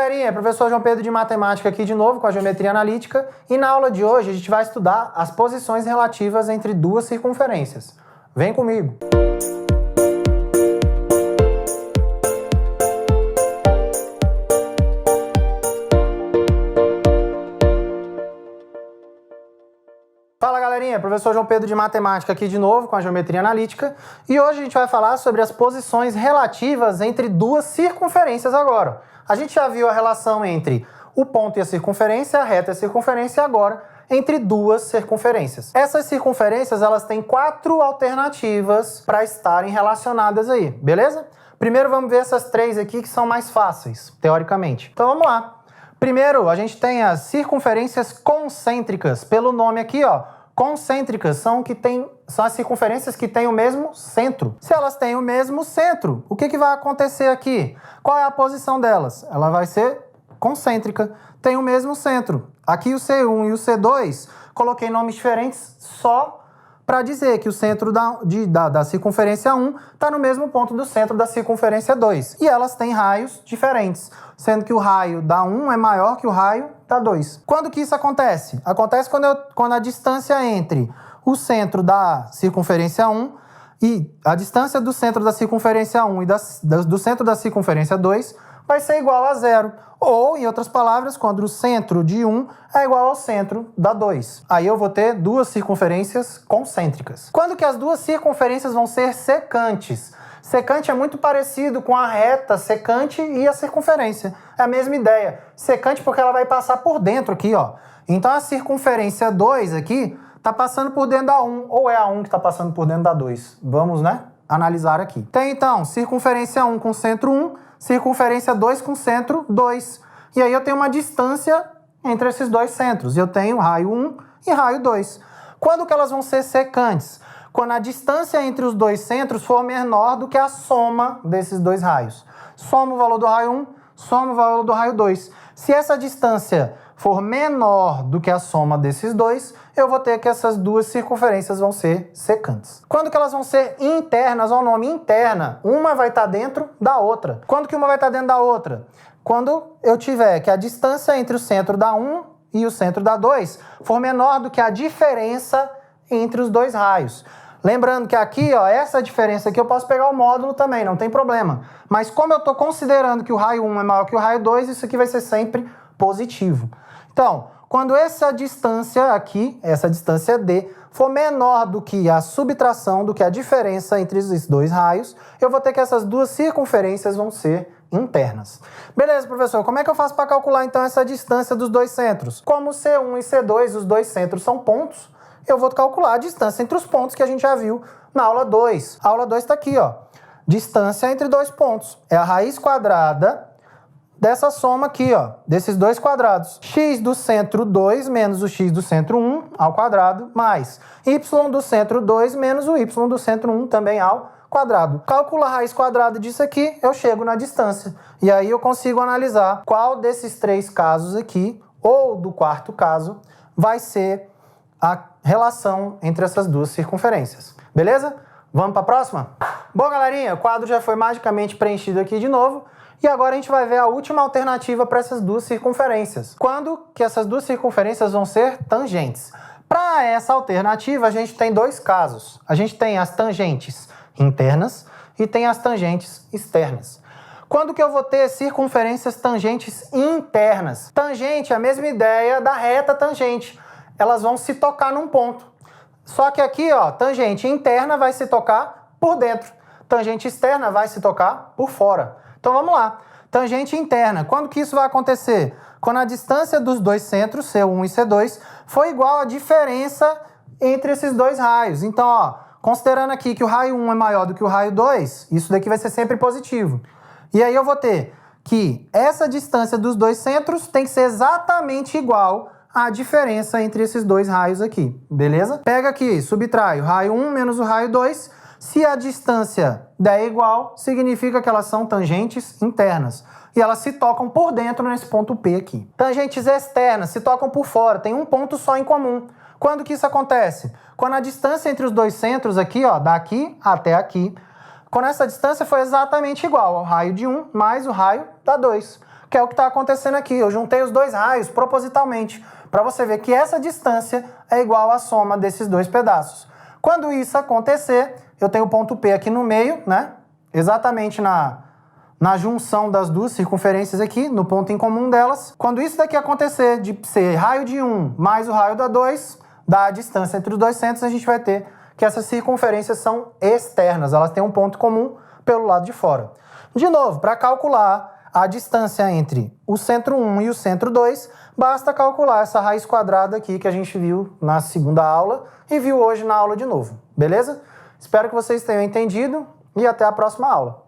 galerinha, professor João Pedro de Matemática aqui de novo com a geometria analítica e na aula de hoje a gente vai estudar as posições relativas entre duas circunferências. Vem comigo! Fala galerinha, professor João Pedro de Matemática aqui de novo com a geometria analítica e hoje a gente vai falar sobre as posições relativas entre duas circunferências agora. A gente já viu a relação entre o ponto e a circunferência, a reta e a circunferência, e agora entre duas circunferências. Essas circunferências elas têm 4 alternativas para estarem relacionadas aí, beleza? Primeiro vamos ver essas 3 aqui que são mais fáceis, teoricamente. Então vamos lá. Primeiro, a gente tem as circunferências concêntricas, pelo nome aqui, ó. Concêntricas são as circunferências que têm o mesmo centro. Se elas têm o mesmo centro, o que vai acontecer aqui? Qual é a posição delas? Ela vai ser concêntrica, tem o mesmo centro. Aqui o C1 e o C2, coloquei nomes diferentes só para dizer que o centro da circunferência 1 está no mesmo ponto do centro da circunferência 2. E elas têm raios diferentes, sendo que o raio da 1 é maior que o raio da 2. Quando que isso acontece? Acontece quando a distância entre o centro da circunferência 1 e a distância do centro da circunferência 1 e do centro da circunferência 2 vai ser igual a 0. Ou, em outras palavras, quando o centro de 1 é igual ao centro da 2. Aí eu vou ter duas circunferências concêntricas. Quando que as duas circunferências vão ser secantes? Secante é muito parecido com a reta secante e a circunferência. É a mesma ideia. Secante porque ela vai passar por dentro aqui, ó. Então a circunferência 2 aqui está passando por dentro da 1, ou é a 1 que está passando por dentro da 2. Vamos, né, analisar aqui. Tem então circunferência 1 com centro 1, circunferência 2 com centro 2. E aí eu tenho uma distância entre esses dois centros. Eu tenho raio 1 e raio 2. Quando que elas vão ser secantes? Quando a distância entre os dois centros for menor do que a soma desses dois raios. Soma o valor do raio 1, soma o valor do raio 2. Se essa distância for menor do que a soma desses dois, eu vou ter que essas duas circunferências vão ser secantes. Quando que elas vão ser internas, ao nome interna, uma vai estar dentro da outra. Quando que uma vai estar dentro da outra? Quando eu tiver que a distância entre o centro da 1 e o centro da 2 for menor do que a diferença entre os dois raios. Lembrando que aqui, ó, essa diferença aqui eu posso pegar o módulo também, não tem problema. Mas como eu estou considerando que o raio 1 é maior que o raio 2, isso aqui vai ser sempre positivo. Então, quando essa distância aqui, essa distância D, for menor do que a subtração, do que a diferença entre esses dois raios, eu vou ter que essas duas circunferências vão ser internas. Beleza, professor, como é que eu faço para calcular então essa distância dos dois centros? Como C1 e C2, os dois centros são pontos, eu vou calcular a distância entre os pontos que a gente já viu na aula 2. A aula 2 está aqui, ó. Distância entre dois pontos. É a raiz quadrada dessa soma aqui, ó, desses dois quadrados. X do centro 2 menos o x do centro 1 ao quadrado, mais y do centro 2 menos o y do centro 1 também ao quadrado. Calculo a raiz quadrada disso aqui, eu chego na distância. E aí eu consigo analisar qual desses 3 casos aqui, ou do quarto caso, vai ser a relação entre essas duas circunferências. Beleza? Vamos para a próxima? Bom, galerinha, o quadro já foi magicamente preenchido aqui de novo. E agora a gente vai ver a última alternativa para essas duas circunferências. Quando que essas duas circunferências vão ser tangentes? Para essa alternativa, a gente tem 2 casos. A gente tem as tangentes internas e tem as tangentes externas. Quando que eu vou ter circunferências tangentes internas? Tangente é a mesma ideia da reta tangente. Elas vão se tocar num ponto. Só que aqui, ó, tangente interna vai se tocar por dentro. Tangente externa vai se tocar por fora. Então vamos lá. Tangente interna. Quando que isso vai acontecer? Quando a distância dos dois centros, C1 e C2, for igual à diferença entre esses dois raios. Então, ó, considerando aqui que o raio 1 é maior do que o raio 2, isso daqui vai ser sempre positivo. E aí eu vou ter que essa distância dos dois centros tem que ser exatamente igual à diferença entre esses dois raios aqui, beleza? Pega aqui, subtrai o raio 1 menos o raio 2. Se a distância der igual, significa que elas são tangentes internas. E elas se tocam por dentro nesse ponto P aqui. Tangentes externas se tocam por fora, tem um ponto só em comum. Quando que isso acontece? Quando a distância entre os dois centros aqui, ó, daqui até aqui, quando essa distância for exatamente igual ao raio de 1 mais o raio da 2. que é o que está acontecendo aqui. Eu juntei os dois raios propositalmente, para você ver que essa distância é igual à soma desses dois pedaços. Quando isso acontecer, eu tenho o ponto P aqui no meio, né? Exatamente na junção das duas circunferências aqui, no ponto em comum delas. Quando isso daqui acontecer, de ser raio de 1 mais o raio da 2, dá a distância entre os dois centros, a gente vai ter que essas circunferências são externas, elas têm um ponto comum pelo lado de fora. De novo, para calcular a distância entre o centro 1 e o centro 2, basta calcular essa raiz quadrada aqui que a gente viu na segunda aula e viu hoje na aula de novo, beleza? Espero que vocês tenham entendido e até a próxima aula.